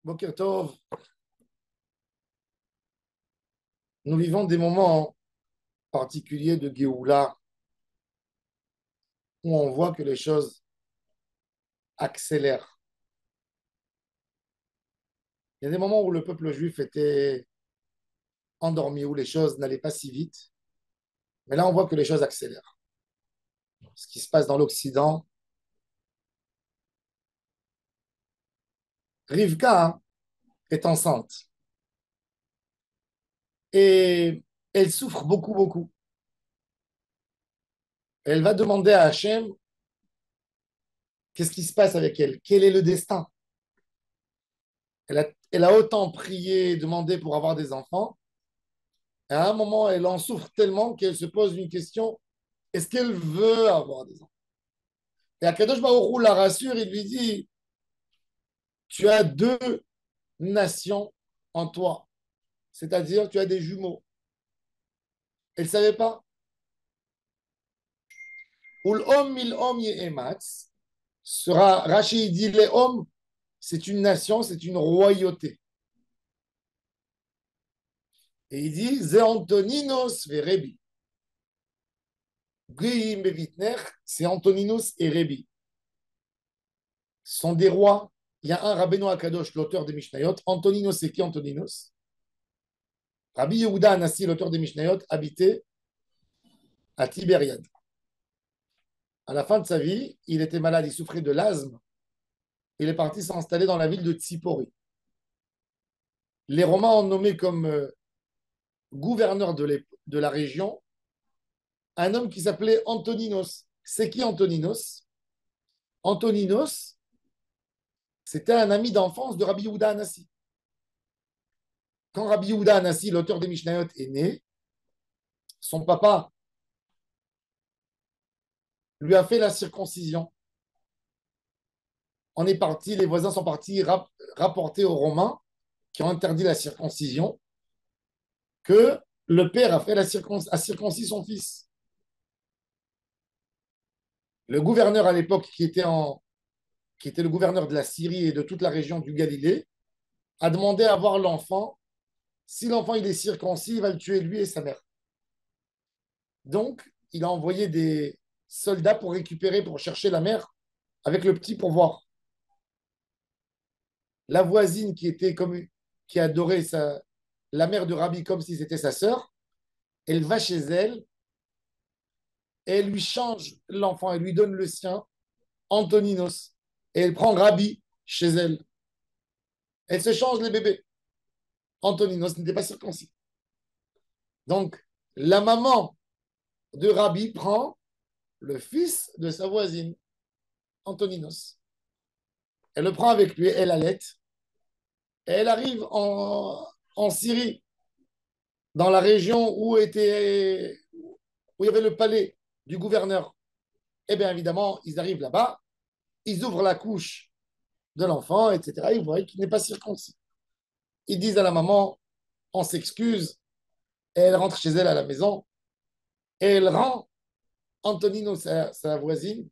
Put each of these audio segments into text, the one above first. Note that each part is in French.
Boker Tov, nous vivons des moments particuliers de Géoula où on voit que les choses accélèrent. Il y a des moments où le peuple juif était endormi, où les choses n'allaient pas si vite. Mais là, on voit que les choses accélèrent. Ce qui se passe dans l'Occident. Rivka est enceinte et elle souffre beaucoup, beaucoup. Elle va demander à Hachem qu'est-ce qui se passe avec elle, quel est le destin. Elle a autant prié, demandé pour avoir des enfants. Et à un moment, elle en souffre tellement qu'elle se pose une question, est-ce qu'elle veut avoir des enfants? Et Akadosh Baruch Hu la rassure, il lui dit, tu as deux nations en toi, c'est-à-dire tu as des jumeaux. Elle ne savait pas. Ul om mil om ye'ematz sera, Rachid dit, les hommes, c'est une nation, c'est une royauté. Et il dit, Ze Antoninos ve Rebi. Goyim bevitner, c'est Antoninos et Rebi. Ce sont des rois. Il y a un Rabbeinu Akadosh, l'auteur des Mishnayot. Antoninos, c'est qui Antoninos? Rabbi Yehuda Anassi, l'auteur des Mishnayot, habitait à Tibériade. À la fin de sa vie, il était malade, il souffrait de l'asthme. Il est parti s'installer dans la ville de Tsipori. Les Romains ont nommé comme gouverneur de la région un homme qui s'appelait Antoninos. C'est qui Antoninos? Antoninos, c'était un ami d'enfance de Rabbi Yehuda Anassi. Quand Rabbi Yehuda Anassi, l'auteur des Mishnayot, est né, son papa lui a fait la circoncision. On est parti, les voisins sont partis rapporter aux Romains qui ont interdit la circoncision que le père a circoncis son fils. Le gouverneur à l'époque, qui était le gouverneur de la Syrie et de toute la région du Galilée, a demandé à voir l'enfant. Si l'enfant il est circoncis, il va le tuer lui et sa mère. Donc, il a envoyé des soldats pour récupérer, pour chercher la mère avec le petit pour voir. La voisine qui adorait la mère de Rabbi comme si c'était sa sœur, elle va chez elle et elle lui change l'enfant, elle lui donne le sien, Antoninos, et elle prend Rabbi chez elle. Elle se change les bébés. Antoninos n'était pas circoncis. Donc, la maman de Rabbi prend le fils de sa voisine, Antoninos. Elle le prend avec lui, elle allait, et elle arrive en Syrie, dans la région où il y avait le palais du gouverneur. Eh bien, évidemment, ils arrivent là-bas, ils ouvrent la couche de l'enfant, etc. Ils voient qu'il n'est pas circoncis. Ils disent à la maman, on s'excuse, et elle rentre chez elle à la maison, et elle rend Antonino, sa voisine,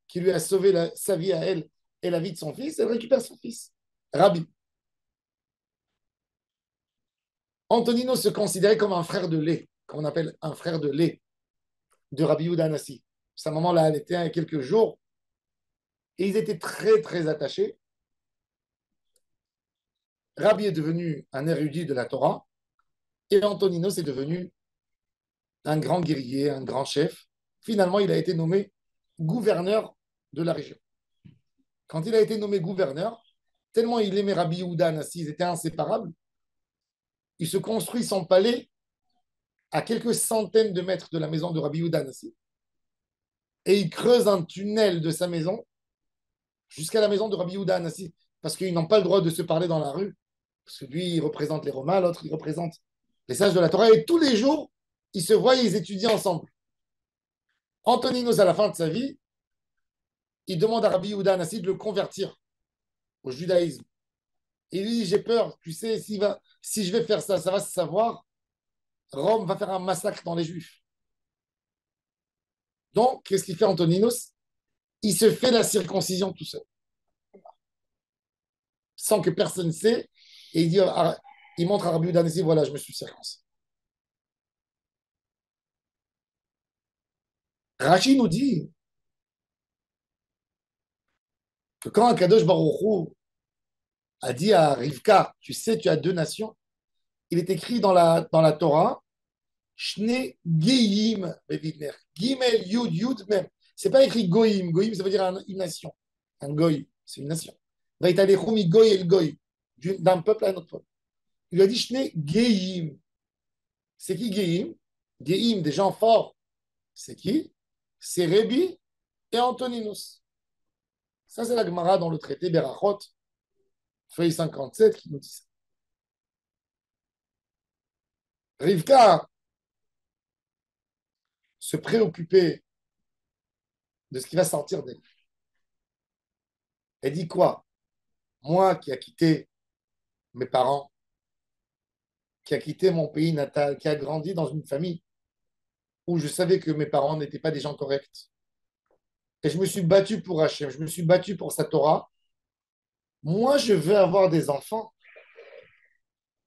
qui lui a sauvé sa vie à elle et la vie de son fils, elle récupère son fils, Rabbi. Antonino se considérait comme un frère de lait, comme on appelle un frère de lait de Rabbi Yehuda Anassi. Sa maman l'a allaité il y a quelques jours et ils étaient très, très attachés. Rabbi est devenu un érudit de la Torah et Antonino est devenu un grand guerrier, un grand chef. Finalement, il a été nommé gouverneur de la région. Quand il a été nommé gouverneur, tellement il aimait Rabbi Yehuda Anassi, ils étaient inséparables, il se construit son palais à quelques centaines de mètres de la maison de Rabbi Yehuda Anassi et il creuse un tunnel de sa maison jusqu'à la maison de Rabbi Yehuda Anassi parce qu'ils n'ont pas le droit de se parler dans la rue parce que lui, il représente les Romains, l'autre, il représente les sages de la Torah et tous les jours, ils se voient et ils étudient ensemble. Antoninos, à la fin de sa vie, il demande à Rabbi Yehuda Anassi de le convertir au judaïsme. Et il lui dit, j'ai peur, tu sais, si je vais faire ça, ça va se savoir, Rome va faire un massacre dans les Juifs. Donc, qu'est-ce qu'il fait Antoninos? Il se fait la circoncision tout seul. sans que personne ne sait. Et il montre à Rabbi Yehuda Hanassi, voilà, je me suis circoncis. Rachid nous dit que quand Akadosh Baruch Hu a dit à Rivka, tu sais, tu as deux nations, il est écrit dans la Torah, Shne Geim Bevidner. Gimel Yud Yud même. C'est pas écrit Goïm. Goïm, ça veut dire une nation. Un Goï, c'est une nation. Vaïtalechum Goï et le Goï. D'un peuple à un autre peuple. Il lui a dit Shne Geim. C'est qui Geim? Geim, des gens forts. C'est qui? C'est Rébi et Antoninus. Ça, c'est la Gemara dans le traité Berachot, feuille 57, qui nous dit ça. Rivka se préoccupait de ce qui va sortir d'elle. Elle dit quoi? Moi qui a quitté mes parents, qui a quitté mon pays natal, qui a grandi dans une famille où je savais que mes parents n'étaient pas des gens corrects. Et je me suis battu pour Hachem, je me suis battu pour sa Torah. Moi, je veux avoir des enfants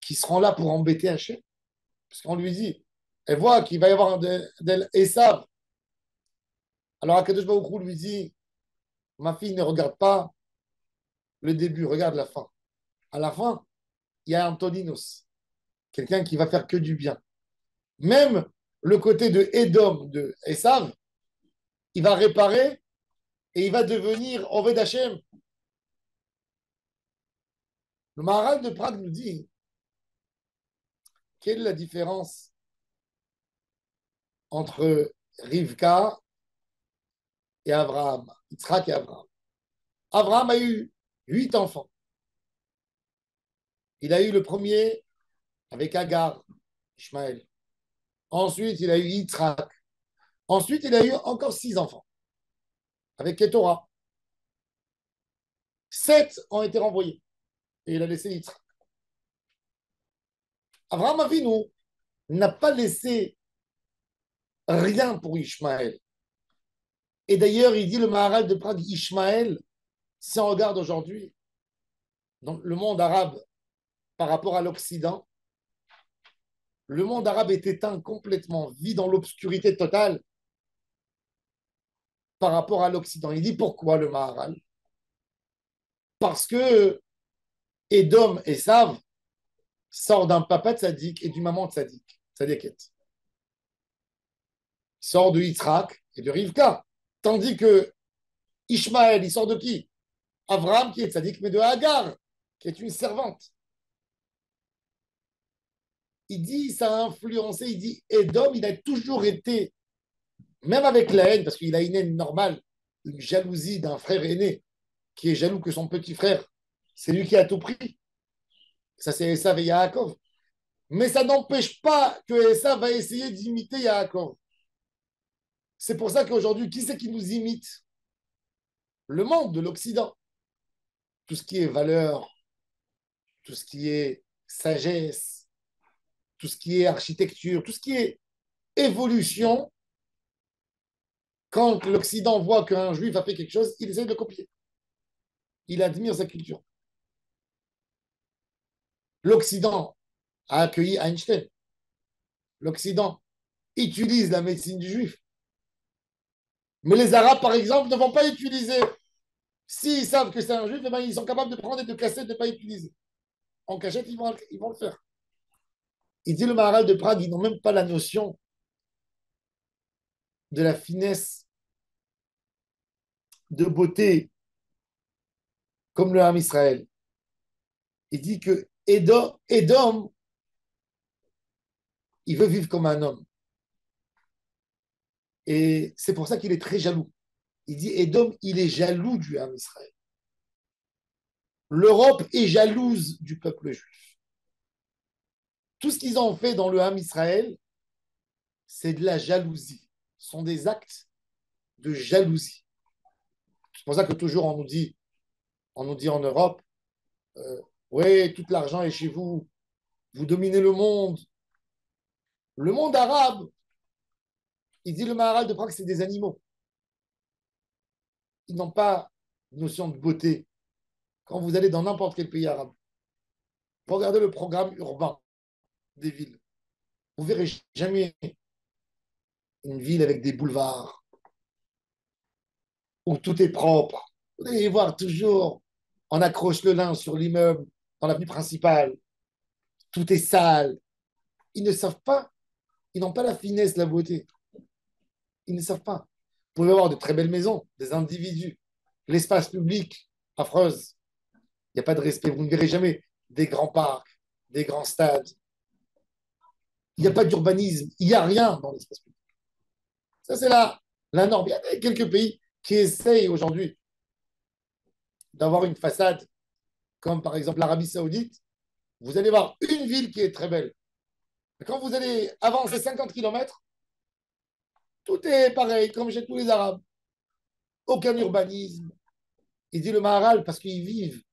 qui seront là pour embêter Hachem. Parce qu'on lui dit, elle voit qu'il va y avoir Esav. Alors Akadosh Baruch Hu lui dit, ma fille, ne regarde pas le début, regarde la fin. À la fin, il y a Antoninos, quelqu'un qui va faire que du bien. Même le côté de Edom, de Esav, il va réparer et il va devenir Oved Hashem. Le Maharal de Prague nous dit quelle est la différence entre Rivka et Abraham, Yitzhak et Abraham. Abraham a eu 8 enfants. Il a eu le premier avec Agar, Ishmaël. Ensuite, il a eu Yitzhak. Ensuite, il a eu encore 6 enfants avec Ketorah. 7 ont été renvoyés et il a laissé Yitzhak. Abraham Avinu n'a pas laissé rien pour Ishmaël. Et d'ailleurs, il dit le Maharal de Prague, Ishmaël, si on regarde aujourd'hui, dans le monde arabe par rapport à l'Occident, le monde arabe est éteint complètement, vit dans l'obscurité totale par rapport à l'Occident. Il dit pourquoi le Maharal? Parce que Edom et Sav sortent d'un papa tzaddik et d'une maman tzaddik, tzaddiket. Il sort de Yitzhak et de Rivka. Tandis que Ishmaël, il sort de qui? Abraham qui est tzaddik, mais de Hagar, qui est une servante. Il dit, ça a influencé, il dit, Edom, il a toujours été, même avec la haine, parce qu'il a une haine normale, une jalousie d'un frère aîné, qui est jaloux que son petit frère, c'est lui qui a tout pris. Ça, c'est Esav et Yaakov. Mais ça n'empêche pas que Esav va essayer d'imiter Yaakov. C'est pour ça qu'aujourd'hui, qui c'est qui nous imite? Le monde de l'Occident. Tout ce qui est valeur, tout ce qui est sagesse, tout ce qui est architecture, tout ce qui est évolution, quand l'Occident voit qu'un juif a fait quelque chose, il essaie de le copier. Il admire sa culture. L'Occident a accueilli Einstein. L'Occident utilise la médecine du juif. Mais les Arabes, par exemple, ne vont pas utiliser. S'ils savent que c'est un juif, eh ben, ils sont capables de prendre et de casser, de ne pas utiliser. En cachette, ils vont le faire. Il dit le Maharal de Prague, ils n'ont même pas la notion de la finesse, de beauté, comme le Ham Israël. Il dit que Edom, il veut vivre comme un homme. Et c'est pour ça qu'il est très jaloux. Il dit Edom, il est jaloux du Ham Israël. L'Europe est jalouse du peuple juif. Tout ce qu'ils ont fait dans le Ham Israël, c'est de la jalousie. Ce sont des actes de jalousie. C'est pour ça que toujours on nous dit en Europe, oui, tout l'argent est chez vous, vous dominez le monde. Le monde arabe, il dit le Maharal de Prague, c'est des animaux. Ils n'ont pas de notion de beauté. quand vous allez dans n'importe quel pays arabe, regardez le programme urbain des villes. Vous verrez jamais une ville avec des boulevards où tout est propre. Vous allez voir toujours, on accroche le lin sur l'immeuble dans l'avenue principale. Tout est sale. Ils ne savent pas. Ils n'ont pas la finesse, la beauté. Ils ne savent pas. Vous pouvez avoir de très belles maisons, des individus, l'espace public, affreuse. Il n'y a pas de respect. Vous ne verrez jamais des grands parcs, des grands stades. Il n'y a pas d'urbanisme. Il n'y a rien dans l'espace public. Ça, c'est la norme. Il y a quelques pays qui essayent aujourd'hui d'avoir une façade, comme par exemple l'Arabie Saoudite. Vous allez voir une ville qui est très belle. Quand vous allez avancer 50 kilomètres, tout est pareil, comme chez tous les Arabes. Aucun urbanisme. Il dit le Maharal parce qu'ils vivent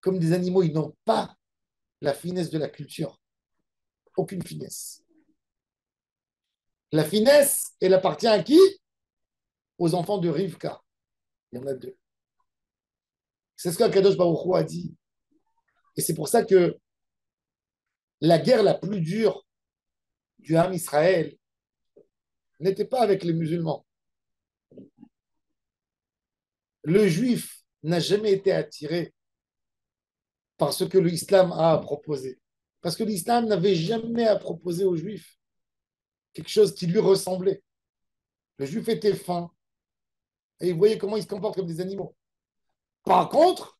comme des animaux. Ils n'ont pas la finesse de la culture. Aucune finesse. La finesse, elle appartient à qui? Aux enfants de Rivka. Il y en a deux. C'est ce qu'Akadosh Baruch Hu a dit. Et c'est pour ça que la guerre la plus dure du Ham Israël n'était pas avec les musulmans. Le juif n'a jamais été attiré par ce que l'islam a à proposer. Parce que l'islam n'avait jamais à proposer aux juifs quelque chose qui lui ressemblait. Le juif était fin et il voyait comment il se comporte comme des animaux. Par contre,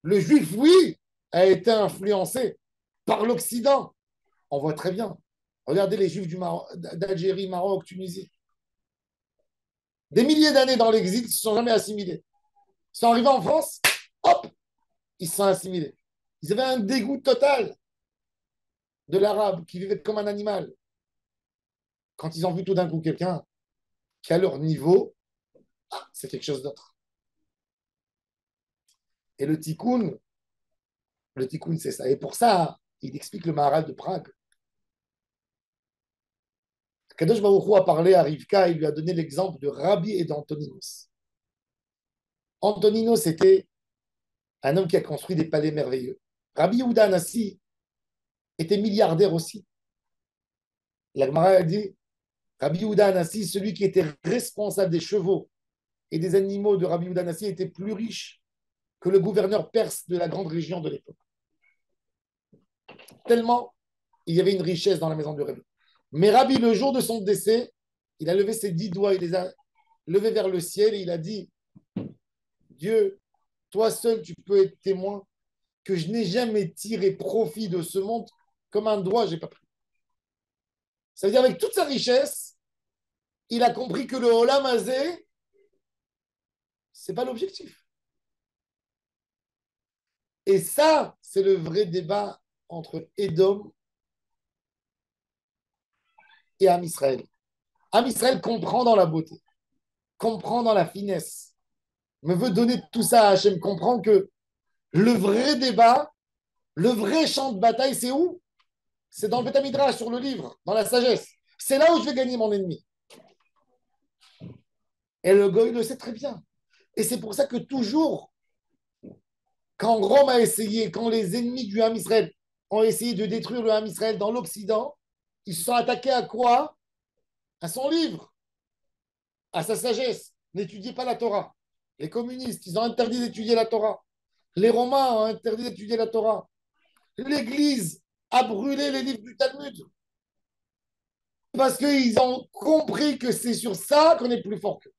le juif, oui, a été influencé par l'Occident. On voit très bien. Regardez les juifs d'Algérie, Maroc, Tunisie. Des milliers d'années dans l'exil, ils ne se sont jamais assimilés. Ils sont arrivés en France, hop, ils se sont assimilés. Ils avaient un dégoût total de l'arabe qui vivait comme un animal. Quand ils ont vu tout d'un coup quelqu'un qui, à leur niveau, c'est quelque chose d'autre. Et le tikkun, c'est ça. Et pour ça, il explique le Maharal de Prague. Kadosh Baruch Hu a parlé à Rivka, il lui a donné l'exemple de Rabbi et d'Antoninos. Antoninos était un homme qui a construit des palais merveilleux. Rabbi Yehuda Anassi était milliardaire aussi. La Gemara a dit, Rabbi Yehuda Anassi, celui qui était responsable des chevaux et des animaux de Rabbi Yehuda Anassi, était plus riche que le gouverneur perse de la grande région de l'époque. Tellement il y avait une richesse dans la maison de Rabbi. Mais Rabbi, le jour de son décès, il a levé ses 10 doigts, il les a levés vers le ciel et il a dit, Dieu, toi seul, tu peux être témoin que je n'ai jamais tiré profit de ce monde comme un doigt, je n'ai pas pris. Ça veut dire avec toute sa richesse, il a compris que le Olam Hazé, ce n'est pas l'objectif. Et ça, c'est le vrai débat entre Édom et Am Israël. Am Israël comprend dans la beauté, comprend dans la finesse, mais veut donner tout ça à Hachem, comprend que le vrai débat, le vrai champ de bataille, c'est où? C'est dans le Beth Midrash, sur le livre, dans la sagesse. C'est là où je vais gagner mon ennemi. Et le goy le sait très bien. Et c'est pour ça que toujours, quand Rome a essayé, quand les ennemis du Ham Israël ont essayé de détruire le Ham Israël dans l'Occident, ils se sont attaqués à quoi? À son livre, à sa sagesse. N'étudiez pas la Torah. Les communistes, ils ont interdit d'étudier la Torah. Les Romains ont interdit d'étudier la Torah. L'Église a brûlé les livres du Talmud. Parce qu'ils ont compris que c'est sur ça qu'on est plus fort qu'eux.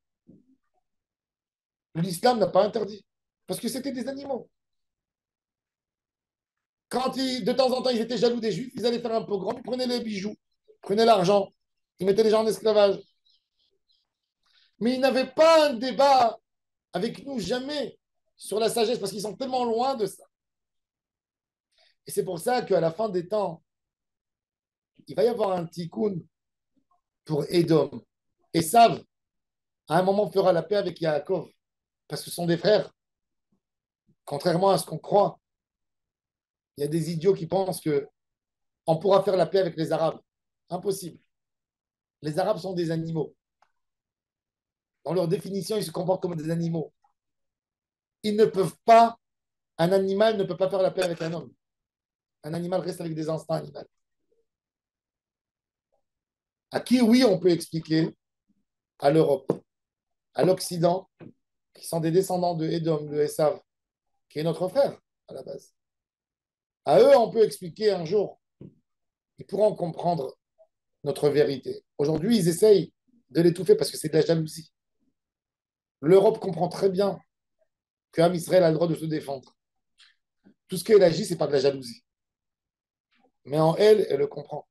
L'islam n'a pas interdit. Parce que c'était des animaux. Quand de temps en temps, ils étaient jaloux des Juifs, ils allaient faire un pogrom, ils prenaient les bijoux, ils prenaient l'argent, ils mettaient les gens en esclavage. Mais ils n'avaient pas un débat avec nous, jamais, sur la sagesse, parce qu'ils sont tellement loin de ça. Et c'est pour ça qu'à la fin des temps, il va y avoir un tikkun pour Édom. Esav, à un moment, fera la paix avec Yaakov, parce que ce sont des frères. Contrairement à ce qu'on croit, il y a des idiots qui pensent que on pourra faire la paix avec les Arabes. Impossible. Les Arabes sont des animaux. Dans leur définition, ils se comportent comme des animaux. Ils ne peuvent pas, un animal ne peut pas faire la paix avec un homme. Un animal reste avec des instincts animaux. À qui, oui, on peut expliquer? À l'Europe, à l'Occident, qui sont des descendants de Édom, de Esav, qui est notre frère à la base. À eux, on peut expliquer un jour. Ils pourront comprendre notre vérité. Aujourd'hui, ils essayent de l'étouffer parce que c'est de la jalousie. L'Europe comprend très bien qu'Am Israël a le droit de se défendre. Tout ce qu'elle agit, ce n'est pas de la jalousie. Mais en elle, elle le comprend.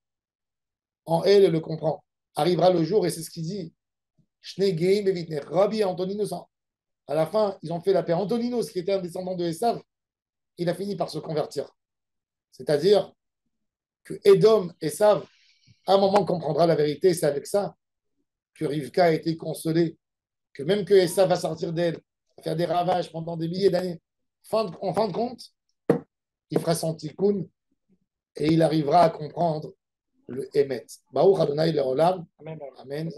En elle, elle le comprend. Arrivera le jour, et c'est ce qu'il dit. Rabbi Antoninos, à la fin, ils ont fait la paix. Antoninos, qui était un descendant de Esav, il a fini par se convertir. C'est-à-dire que Édom, Esav, à un moment comprendra la vérité. C'est avec ça que Rivka a été consolée, que même que Esav va sortir d'elle, faire des ravages pendant des milliers d'années, en fin de compte, il fera son tikkun et il arrivera à comprendre le Emet. Baruch Adonai Leolam. Amen. Amen.